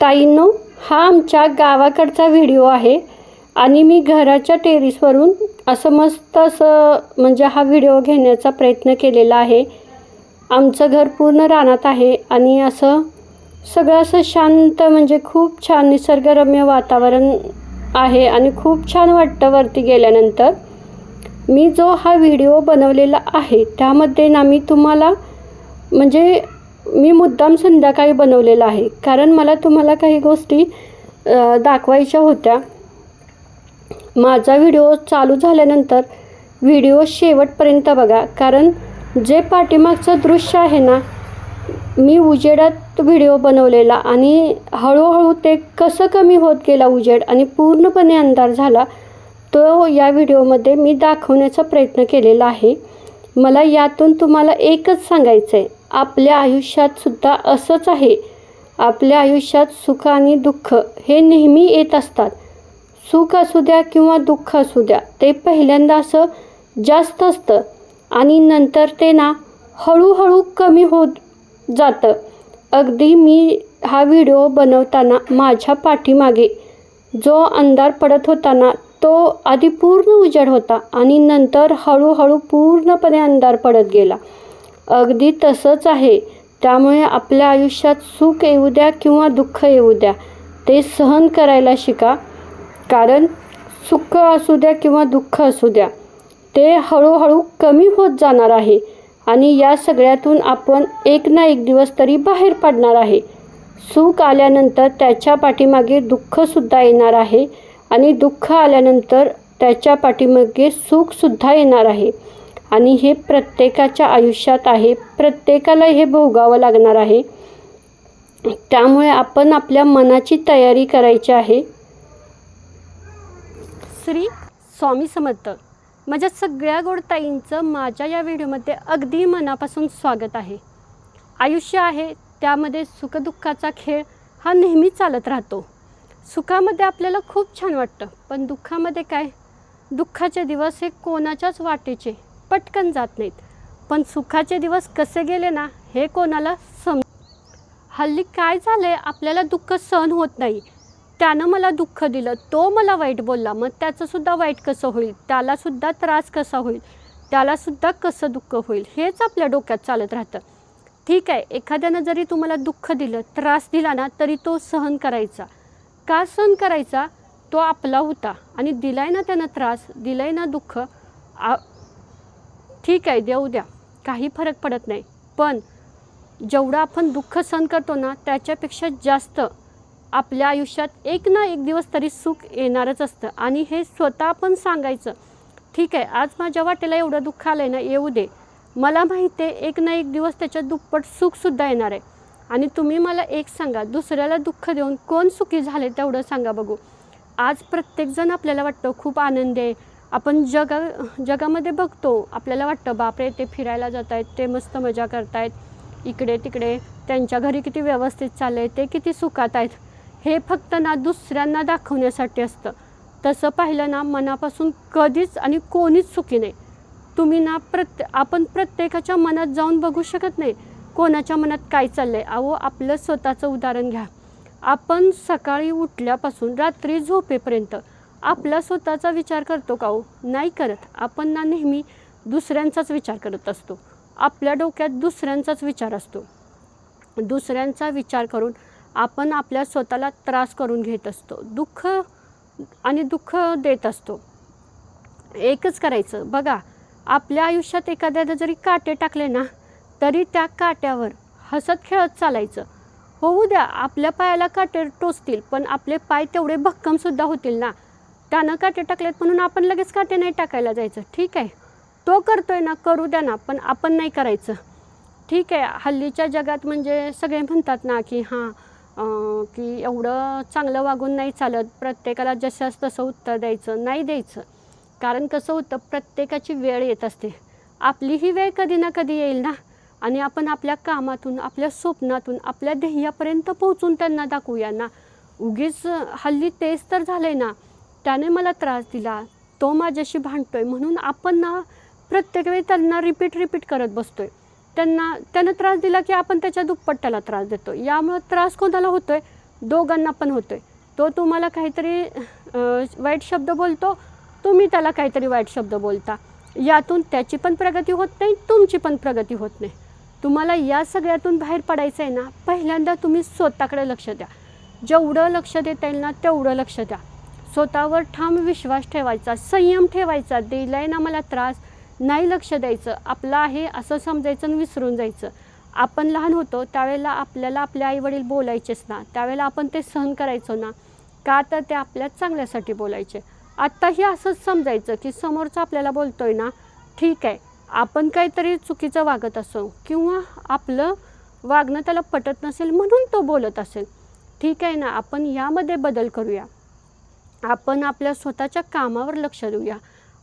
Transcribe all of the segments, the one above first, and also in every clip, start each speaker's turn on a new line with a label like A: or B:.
A: ताईंनो, हा आमच्या गावाकडचा व्हिडिओ आहे आणि मी घराच्या टेरेसवरून मस्त म्हणजे हा व्हिडिओ घेण्याचा प्रयत्न केलेला आहे. आमचं घर पूर्ण रानात आहे आणि सगळं शांत, म्हणजे खूप छान निसर्गरम्य वातावरण आहे आणि खूप छान वाटतं वरती गेल्यानंतर. मी जो हा व्हिडिओ बनवलेला आहे त्यामध्ये ना मी तुम्हाला म्हणजे मी मुद्दाम संध्याकाळी बनवलेला आहे, कारण मला तुम्हाला काही गोष्टी दाखवायच्या होत्या. माझा व्हिडिओ चालू झाल्यानंतर व्हिडिओ शेवटपर्यंत बघा, कारण जे पाठीमागचं दृश्य आहे ना, मी उजेडात व्हिडिओ बनवलेला आणि हळूहळू ते कसं कमी होत गेला उजेड आणि पूर्णपणे अंधार झाला, तो या व्हिडिओमध्ये मी दाखवण्याचा प्रयत्न केलेला आहे. मला यातून तुम्हाला एकच सांगायचं आहे, आपल्या आयुष्यातसुद्धा असंच आहे. आपल्या आयुष्यात सुख आणि दुःख हे नेहमी येत असतात. सुख असू द्या किंवा दुःख असू द्या, ते पहिल्यांदा जास्त असतं आणि नंतर ते ना हळूहळू कमी होत जातं. अगदी मी हा व्हिडिओ बनवताना माझ्या पाठीमागे जो अंधार पडत होता ना, तो आधी पूर्ण उजेड होता आणि नंतर हळूहळू पूर्णपणे अंधार पडत गेला. अगदी तसंच आहे. त्यामुळे आपल्या आयुष्यात सुख येऊ द्या किंवा दुःख येऊ द्या, ते सहन करायला शिका. कारण सुख असू द्या किंवा दुःख असू द्या, ते हळूहळू कमी होत जाणार आहे आणि या सगळ्यातून आपण एक ना एक दिवस तरी बाहेर पडणार आहे. सुख आल्यानंतर त्याच्या पाठीमागे दुःखसुद्धा येणार आहे आणि दुःख आल्यानंतर त्याच्या पाठीमागे सुखसुद्धा येणार आहे. आणि हे प्रत्येकाच्या आयुष्यात आहे, प्रत्येकाला हे भोगावं लागणार आहे. त्यामुळे आपण आपल्या मनाची तयारी करायची आहे. श्री स्वामी समर्थ. माझ्या सगळ्या गोडताईंचं माझ्या या व्हिडिओमध्ये अगदी मनापासून स्वागत आहे. आयुष्य आहे, त्यामध्ये सुखदुःखाचा खेळ हा नेहमी चालत राहतो. सुखामध्ये आपल्याला खूप छान वाटतं, पण दुःखामध्ये काय, दुःखाचे दिवस हे कोणाच्याच वाटेचे पटकन जात नाहीत. पण सुखाचे दिवस कसे गेले ना, हे कोणाला हल्ली काय झालं आहे, आपल्याला दुःख सहन होत नाही. त्यानं मला दुःख दिलं, तो मला वाईट बोलला, मग त्याचंसुद्धा वाईट कसं होईल, त्यालासुद्धा त्रास कसा होईल, त्यालासुद्धा कसं दुःख होईल, हेच आपल्या डोक्यात चालत राहतं. ठीक आहे, एखाद्यानं जरी तुम्हाला दुःख दिलं, त्रास दिला ना, तरी तो सहन करायचा. का सहन करायचा, तो आपला होता आणि दिलाय ना त्यानं त्रास, दिलाय ना दुःख, ठीक आहे, देऊ द्या, काही फरक पडत नाही. पण जेवढं आपण दुःख सहन करतो ना, त्याच्यापेक्षा जास्त आपल्या आयुष्यात एक ना एक दिवस तरी सुख येणारच असतं. आणि हे स्वतः आपण सांगायचं, ठीक आहे, आज माझ्या वाटेला एवढं दुःख आलं आहे ना, येऊ दे, मला माहिती आहे एक ना एक दिवस त्याच्यात दुप्पट सुखसुद्धा येणार आहे. आणि तुम्ही मला एक सांगा, दुसऱ्याला दुःख देऊन कोण सुखी झाले तेवढं सांगा बघू. आज प्रत्येकजण आपल्याला वाटतं खूप आनंद आहे, आपण जगामध्ये बघतो, आपल्याला वाटतं बापरे, ते फिरायला जात आहेत, ते मस्त मजा करत आहेत, इकडे तिकडे त्यांच्या घरी किती व्यवस्थित चाललं आहे, ते किती सुखात आहेत. हे फक्त ना दुसऱ्यांना दाखवण्यासाठी असतं. तसं पाहिलं ना, मनापासून कधीच आणि कोणीच सुखी नाही. तुम्ही ना आपण प्रत्येकाच्या मनात जाऊन बघू शकत नाही कोणाच्या मनात काय चाललं आहे. अहो, आपलं स्वतःचं उदाहरण घ्या. आपण सकाळी उठल्यापासून रात्री झोपेपर्यंत आपला स्वतःचा विचार करतो का हो? नाही करत. आपण ना नेहमी दुसऱ्यांचाच विचार करत असतो. आपल्या डोक्यात दुसऱ्यांचाच विचार असतो. दुसऱ्यांचा विचार करून आपण आपल्या स्वतःला त्रास करून घेत असतो, दुःख आणि दुःख देत असतो. एकच करायचं बघा, आपल्या आयुष्यात एखाद्याने जरी काटे टाकले ना, तरी त्या काट्यावर हसत खेळत चालायचं. होऊ द्या, आपल्या पायाला काटे टोचतील, पण आपले पाय तेवढे भक्कमसुद्धा होतील ना. त्यानं काटे टाकलेत म्हणून आपण लगेच काटे नाही टाकायला जायचं. ठीक आहे, तो करतोय ना, करू द्या ना, पण आपण नाही करायचं. ठीक आहे, हल्लीच्या जगात म्हणजे सगळे म्हणतात ना की की एवढं चांगलं वागून नाही चालत, प्रत्येकाला जसंच तसं उत्तर द्यायचं, नाही द्यायचं. कारण कसं होतं, प्रत्येकाची वेळ येत असते. आपली ही वेळ कधी ना कधी येईल ना, आणि आपण आपल्या कामातून, आपल्या स्वप्नातून, आपल्या ध्येयापर्यंत पोहोचून त्यांना दाखवूया ना. उगीच हल्ली तेच तर झालं आहे ना, त्याने मला त्रास दिला, तो माझ्याशी भांडतोय म्हणून आपण ना प्रत्येक वेळी त्यांना रिपीट करत बसतोय. त्यानं त्रास दिला की आपण त्याच्या दुप्पट त्याला त्रास देतो. यामुळे त्रास कोणाला होतोय, दोघांना पण होतो आहे. तो तुम्हाला काहीतरी वाईट शब्द बोलतो, तुम्ही त्याला काहीतरी वाईट शब्द बोलता. यातून त्याची पण प्रगती होत नाही, तुमची पण प्रगती होत नाही. तुम्हाला या सगळ्यातून बाहेर पडायचं आहे ना, पहिल्यांदा तुम्ही स्वतःकडे लक्ष द्या. जेवढं लक्ष देता येईल ना तेवढं लक्ष द्या. स्वतःवर ठाम विश्वास ठेवायचा, संयम ठेवायचा. दिला आहे ना मला त्रास, नाही लक्ष द्यायचं, आपलं आहे असं समजायचं आणि विसरून जायचं. आपण लहान होतो त्यावेळेला आपल्याला आपले आईवडील बोलायचेच ना, त्यावेळेला आपण ते सहन करायचो ना, का तर ते आपल्या चांगल्यासाठी बोलायचे. आत्ताही असंच समजायचं की समोरचा आपल्याला बोलतो आहे ना, ठीक आहे, आपण काहीतरी चुकीचं वागत असो किंवा आपलं वागणं त्याला पटत नसेल म्हणून तो बोलत असेल. ठीक आहे ना, आपण यामध्ये बदल करूया. आपण आपल्या स्वतःच्या कामावर लक्ष देऊया.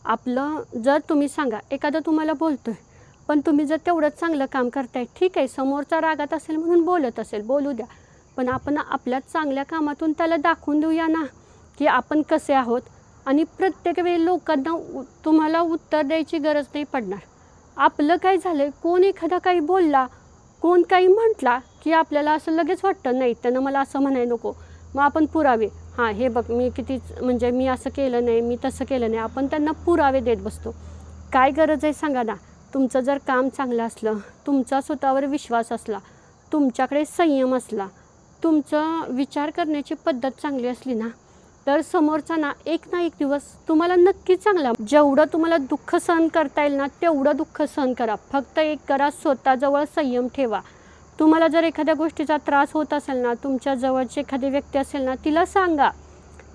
A: आपलं जर तुम्ही सांगा, एखादा तुम्हाला बोलतो आहे, पण तुम्ही जर तेवढंच चांगलं काम करताय, ठीक आहे, समोरचा रागात असेल म्हणून बोलत असेल, बोलू द्या. पण आपण आपल्या चांगल्या कामातून त्याला दाखवून देऊया ना की आपण कसे आहोत. आणि प्रत्येक वेळी लोकांना तुम्हाला उत्तर द्यायची गरज नाही पडणार. आपलं काय झालं आहे, कोण एखादा काही बोलला, कोण काही म्हटला की आपल्याला असं लगेच वाटतं, नाही त्यानं मला असं म्हणायला नको. मग आपण पुरावे, हां हे बघ मी किती म्हणजे मी असं केलं नाही, मी तसं केलं नाही, आपण त्यांना पुरावे देत बसतो. काय गरज आहे सांगा ना. तुमचं जर काम चांगलं असलं, तुमचा स्वतःवर विश्वास असला, तुमच्याकडे संयम असला, तुमचं विचार करण्याची पद्धत चांगली असली ना, तर समोरचा ना एक दिवस तुम्हाला नक्की चांगला. जेवढं तुम्हाला दुःख सहन करता येईल ना तेवढं दुःख सहन करा. फक्त एक करा, स्वतःजवळ संयम ठेवा. तुम्हाला जर एखाद्या गोष्टीचा त्रास होत असेल ना, तुमच्या जवळची एखादी व्यक्ती असेल ना, तिला सांगा.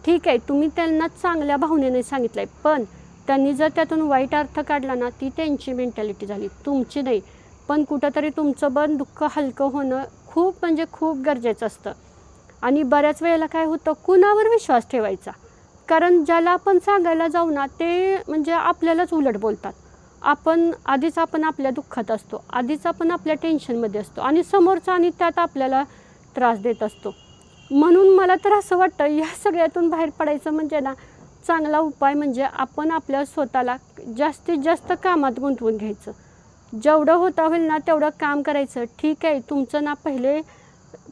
A: ठीक आहे, तुम्ही त्यांना चांगल्या भावनेने सांगितलं आहे, पण त्यांनी जर त्यातून वाईट अर्थ काढला ना, ती त्यांची मेंटॅलिटी झाली, तुमची नाही. पण कुठंतरी तुमचं पण दुःख हलकं होणं खूप म्हणजे खूप गरजेचं असतं. आणि बऱ्याच वेळेला काय होतं, कुणावर विश्वास ठेवायचा. कारण ज्याला आपण सांगायला जाऊ ना, ते म्हणजे आपल्यालाच उलट बोलतात. आपण आपल्या दुःखात असतो, आधीच आपण आपल्या टेन्शनमध्ये असतो आणि समोरचा आणि त्यात आपल्याला त्रास देत असतो. म्हणून मला तर असं वाटतं, या सगळ्यातून बाहेर पडायचं म्हणजे ना, चांगला उपाय म्हणजे आपण आपल्या स्वतःला जास्तीत जास्त कामात गुंतवून घ्यायचं. जेवढं होता होईल ना तेवढं काम करायचं. ठीक आहे, तुमचं ना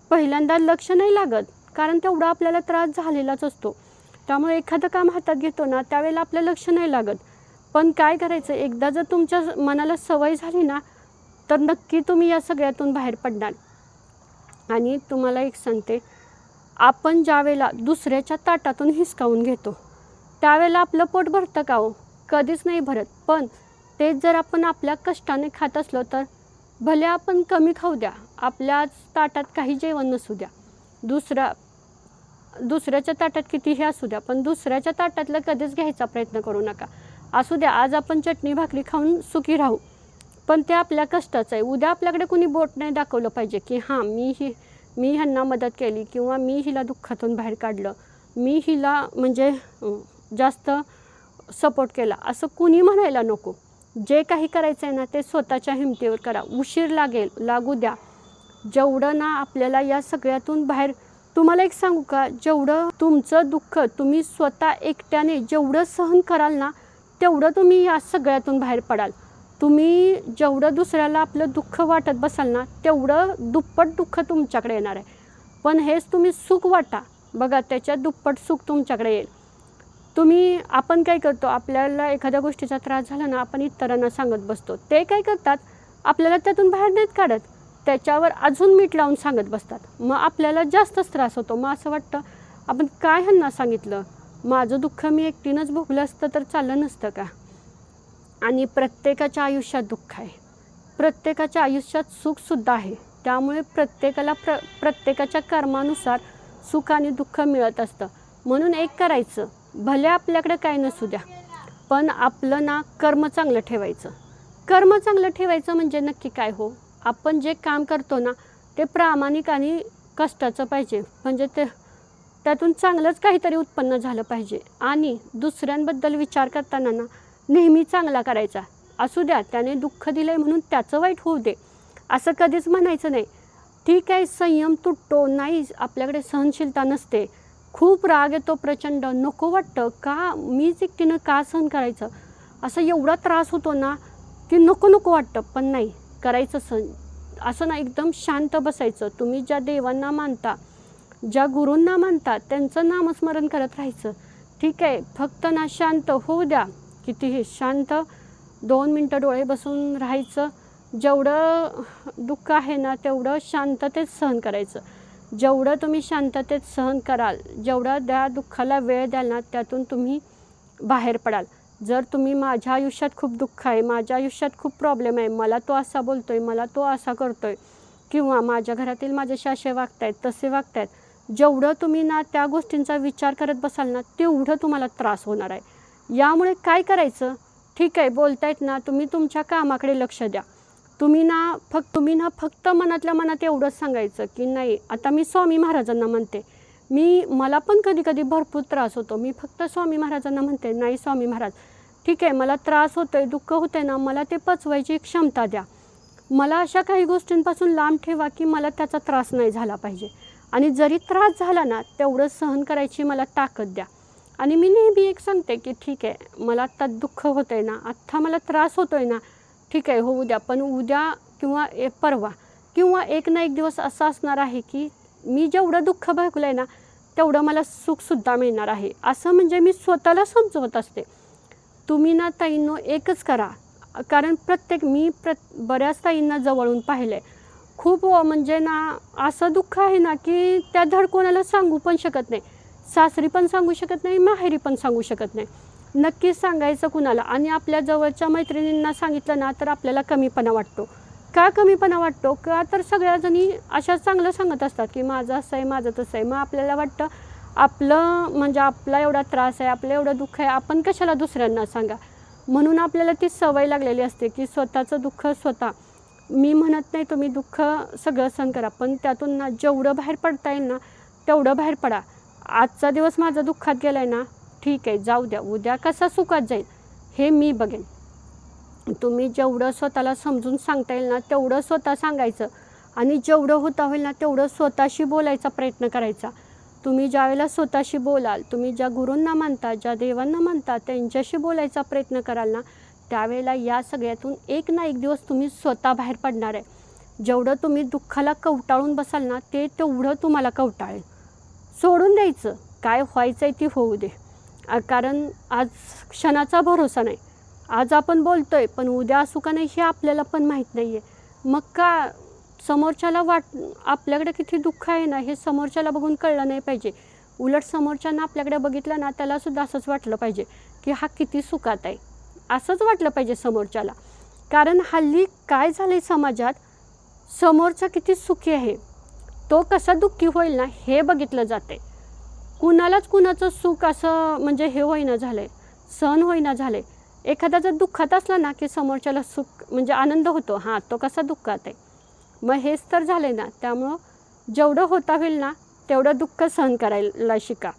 A: पहिल्यांदा लक्ष नाही लागत, कारण तेवढा आपल्याला त्रास झालेलाच असतो. त्यामुळे एखादं काम हातात घेतो ना त्यावेळेला आपलं लक्ष नाही लागत. पण काय करायचं, एकदा जर तुमच्या मनाला सवय झाली ना, तर नक्की तुम्ही या सगळ्यातून बाहेर पडणार. आणि तुम्हाला एक सांगते, आपण ज्या वेळेला दुसऱ्याच्या ताटातून हिसकावून घेतो त्यावेळेला आपलं पोट भरतं का हो? कधीच नाही भरत. पण तेच जर आपण आपल्या कष्टाने खात असलो तर भले आपण कमी खाऊ द्या, आपल्याच ताटात काही जेवण नसू द्या, दुसऱ्याच्या ताटात कितीही असू द्या, पण दुसऱ्याच्या ताटातलं कधीच घ्यायचा प्रयत्न करू नका. असू द्या, आज आपण चटणी भाकरी खाऊन सुखी राहू, पण ते आपल्या कष्टाचं आहे. उद्या आपल्याकडे कोणी बोट नाही दाखवलं पाहिजे की हां मी ह्यांना मदत केली किंवा मी हिला दुःखातून बाहेर काढलं, मी हिला म्हणजे जास्त सपोर्ट केला, असं कुणी म्हणायला नको. जे काही करायचं आहे ना ते स्वतःच्या हिमतीवर करा. उशीर लागू द्या. जेवढं ना आपल्याला या सगळ्यातून बाहेर, तुम्हाला एक सांगू का, जेवढं तुमचं दुःख तुम्ही स्वतः एकट्याने जेवढं सहन कराल ना तेवढं तुम्ही या सगळ्यातून बाहेर पडाल. तुम्ही जेवढं दुसऱ्याला आपलं दुःख वाटत बसाल ना तेवढं दुप्पट दुःख तुमच्याकडे येणार आहे. पण हेच तुम्ही सुख वाटा बघा, त्याच्यात दुप्पट सुख तुमच्याकडे येईल. आपण काय करतो, आपल्याला एखाद्या गोष्टीचा त्रास झाला ना, आपण इतरांना सांगत बसतो. ते काय करतात, आपल्याला त्यातून बाहेर नाहीत काढत, त्याच्यावर अजून मीठ लावून सांगत बसतात. मग आपल्याला जास्तच त्रास होतो. मग असं वाटतं, आपण काय ह्यांना सांगितलं, माझं दुःख मी एकटीनंच भोगलं असतं तर चाललं नसतं का. आणि प्रत्येकाच्या आयुष्यात दुःख आहे, प्रत्येकाच्या आयुष्यात सुखसुद्धा आहे. त्यामुळे प्रत्येकाला प्रत्येकाच्या कर्मानुसार सुख आणि दुःख मिळत असतं. म्हणून एक करायचं, भले आपल्याकडे काय नसू द्या, पण आपलं ना कर्म चांगलं ठेवायचं. कर्म चांगलं ठेवायचं म्हणजे नक्की काय हो, आपण जे काम करतो ना ते प्रामाणिक आणि कष्टाचं पाहिजे, म्हणजे त्यातून चांगलंच काहीतरी उत्पन्न झालं पाहिजे. आणि दुसऱ्यांबद्दल विचार करताना ना नेहमी चांगला करायचा. असू द्या त्याने दुःख दिलं आहे म्हणून त्याचं वाईट होऊ दे असं कधीच म्हणायचं नाही. ठीक आहे, संयम तुटतो, नाही आपल्याकडे सहनशीलता नसते, खूप राग येतो प्रचंड, नको वाटतं, का मीच एकटीनं का सहन करायचं, असं एवढा त्रास होतो ना की नको वाटतं. पण नाही करायचं सहन. असं ना एकदम शांत बसायचं. तुम्ही ज्या देवांना मानता ज्या गुरूंना म्हणतात त्यांचं नामस्मरण करत राहायचं. ठीक आहे, फक्त ना शांत होऊ द्या, कितीही शांत 2 मिनटं डोळे बसून राहायचं. जेवढं दुःख आहे ना तेवढं शांततेत सहन करायचं. जेवढं तुम्ही शांततेत सहन कराल, जेवढं त्या दुःखाला वेळ द्याल ना, त्यातून तुम्ही बाहेर पडाल. जर तुम्ही माझ्या आयुष्यात खूप दुःख आहे, माझ्या आयुष्यात खूप प्रॉब्लेम आहे, मला तो असा बोलतोय, मला तो असा करतोय, किंवा माझ्या घरातील माझ्याशी असे वागतायत, तसे वागतायत, जेवढं तुम्ही ना त्या गोष्टींचा विचार करत बसाल ना तेवढं तुम्हाला त्रास होणार आहे. यामुळे काय करायचं, ठीक आहे बोलतायत ना, तुम्ही तुमच्या कामाकडे लक्ष द्या. तुम्ही ना फक्त मनातल्या मनात एवढंच सांगायचं की नाही, आता मी स्वामी महाराजांना म्हणते, मला पण कधी कधी भरपूर त्रास होतो, मी फक्त स्वामी महाराजांना म्हणते, नाही स्वामी महाराज, ठीक आहे मला त्रास होतो आहे, दुःख होतं आहे ना, मला ते पचवायची क्षमता द्या, मला अशा काही गोष्टींपासून लांब ठेवा की मला त्याचा त्रास नाही झाला पाहिजे. आणि जरी त्रास झाला ना तेवढं सहन करायची मला ताकद द्या. आणि मी नेहमी एक सांगते की ठीक आहे, मला आत्ता दुःख होतं आहे ना, आत्ता मला त्रास होतो आहे ना, ठीक आहे होऊ द्या, पण उद्या किंवा परवा किंवा एक ना एक दिवस असा असणार आहे की मी जेवढं दुःख भोगलं आहे ना तेवढं मला सुखसुद्धा मिळणार आहे. असं म्हणजे मी स्वतःला समजवत असते. तुम्ही ना ताईंनो एकच करा, कारण बऱ्याच ताईंना जवळून पाहिलं आहे. खूप म्हणजे ना असं दुःख आहे ना की त्या धड कोणाला सांगू पण शकत नाही, सासरी पण सांगू शकत नाही, माहेरी पण सांगू शकत नाही. नक्कीच सांगायचं कुणाला. आणि आपल्या जवळच्या मैत्रिणींना सांगितलं ना तर आपल्याला कमीपणा वाटतो. का कमीपणा वाटतो? का तर सगळ्याजणी अशा चांगलं सांगत असतात की माझं असं आहे, माझं तसं आहे. मग आपल्याला वाटतं आपला एवढा त्रास आहे, आपलं एवढं दुःख आहे, आपण कशाला दुसऱ्यांना सांगा. म्हणून आपल्याला ती सवय लागलेली असते की स्वतःचं दुःख स्वतः. मी म्हणत नाही तुम्ही दुःख सगळं सहन करा, पण त्यातून ना जेवढं बाहेर पडता येईल ना तेवढं बाहेर पडा. आजचा दिवस माझा दुःखात गेला आहे ना, ठीक आहे जाऊ द्या, उद्या कसा सुखात जाईल हे मी बघेन. तुम्ही जेवढं स्वतःला समजून सांगता येईल ना तेवढं स्वतः सांगायचं. आणि जेवढं होता होईल ना तेवढं स्वतःशी बोलायचा प्रयत्न करायचा. तुम्ही ज्यावेळेला स्वतःशी बोलाल, तुम्ही ज्या गुरूंना मानता, ज्या देवांना मानता, त्यांच्याशी बोलायचा प्रयत्न कराल ना, त्यावेळेला या सगळ्यातून एक ना एक दिवस तुम्ही स्वतः बाहेर पडणार आहे. जेवढं तुम्ही दुःखाला कवटाळून बसाल ना तेवढं तुम्हाला कवटाळेल. सोडून द्यायचं, काय व्हायचं आहे ती होऊ दे. कारण आज क्षणाचा भरोसा नाही. आज आपण बोलतो आहे पण उद्या असू का नाही हे आपल्याला पण माहीत नाही आहे. मग का समोरच्याला आपल्याकडे किती दुःख आहे ना हे समोरच्याला बघून कळलं नाही पाहिजे. उलट समोरच्यानं आपल्याकडे बघितलं ना त्यालासुद्धा असंच वाटलं पाहिजे की हा किती सुखात आहे, असंच वाटलं पाहिजे समोरच्याला. कारण हल्ली काय झालं आहे समाजात, समोरचा किती सुखी आहे, तो कसा दुःखी होईल ना हे बघितलं जाते. कुणालाच कुणाचं सुख असं म्हणजे हे होईना झालं आहे, सहन होईना झालं आहे. एखादा जर दुःखात असला ना की समोरच्याला सुख म्हणजे आनंद होतो, हां तो कसा दुःखात आहे. मग हेच तर झालं आहे ना. त्यामुळं जेवढं होता होईल ना तेवढं दुःख सहन करायला शिका.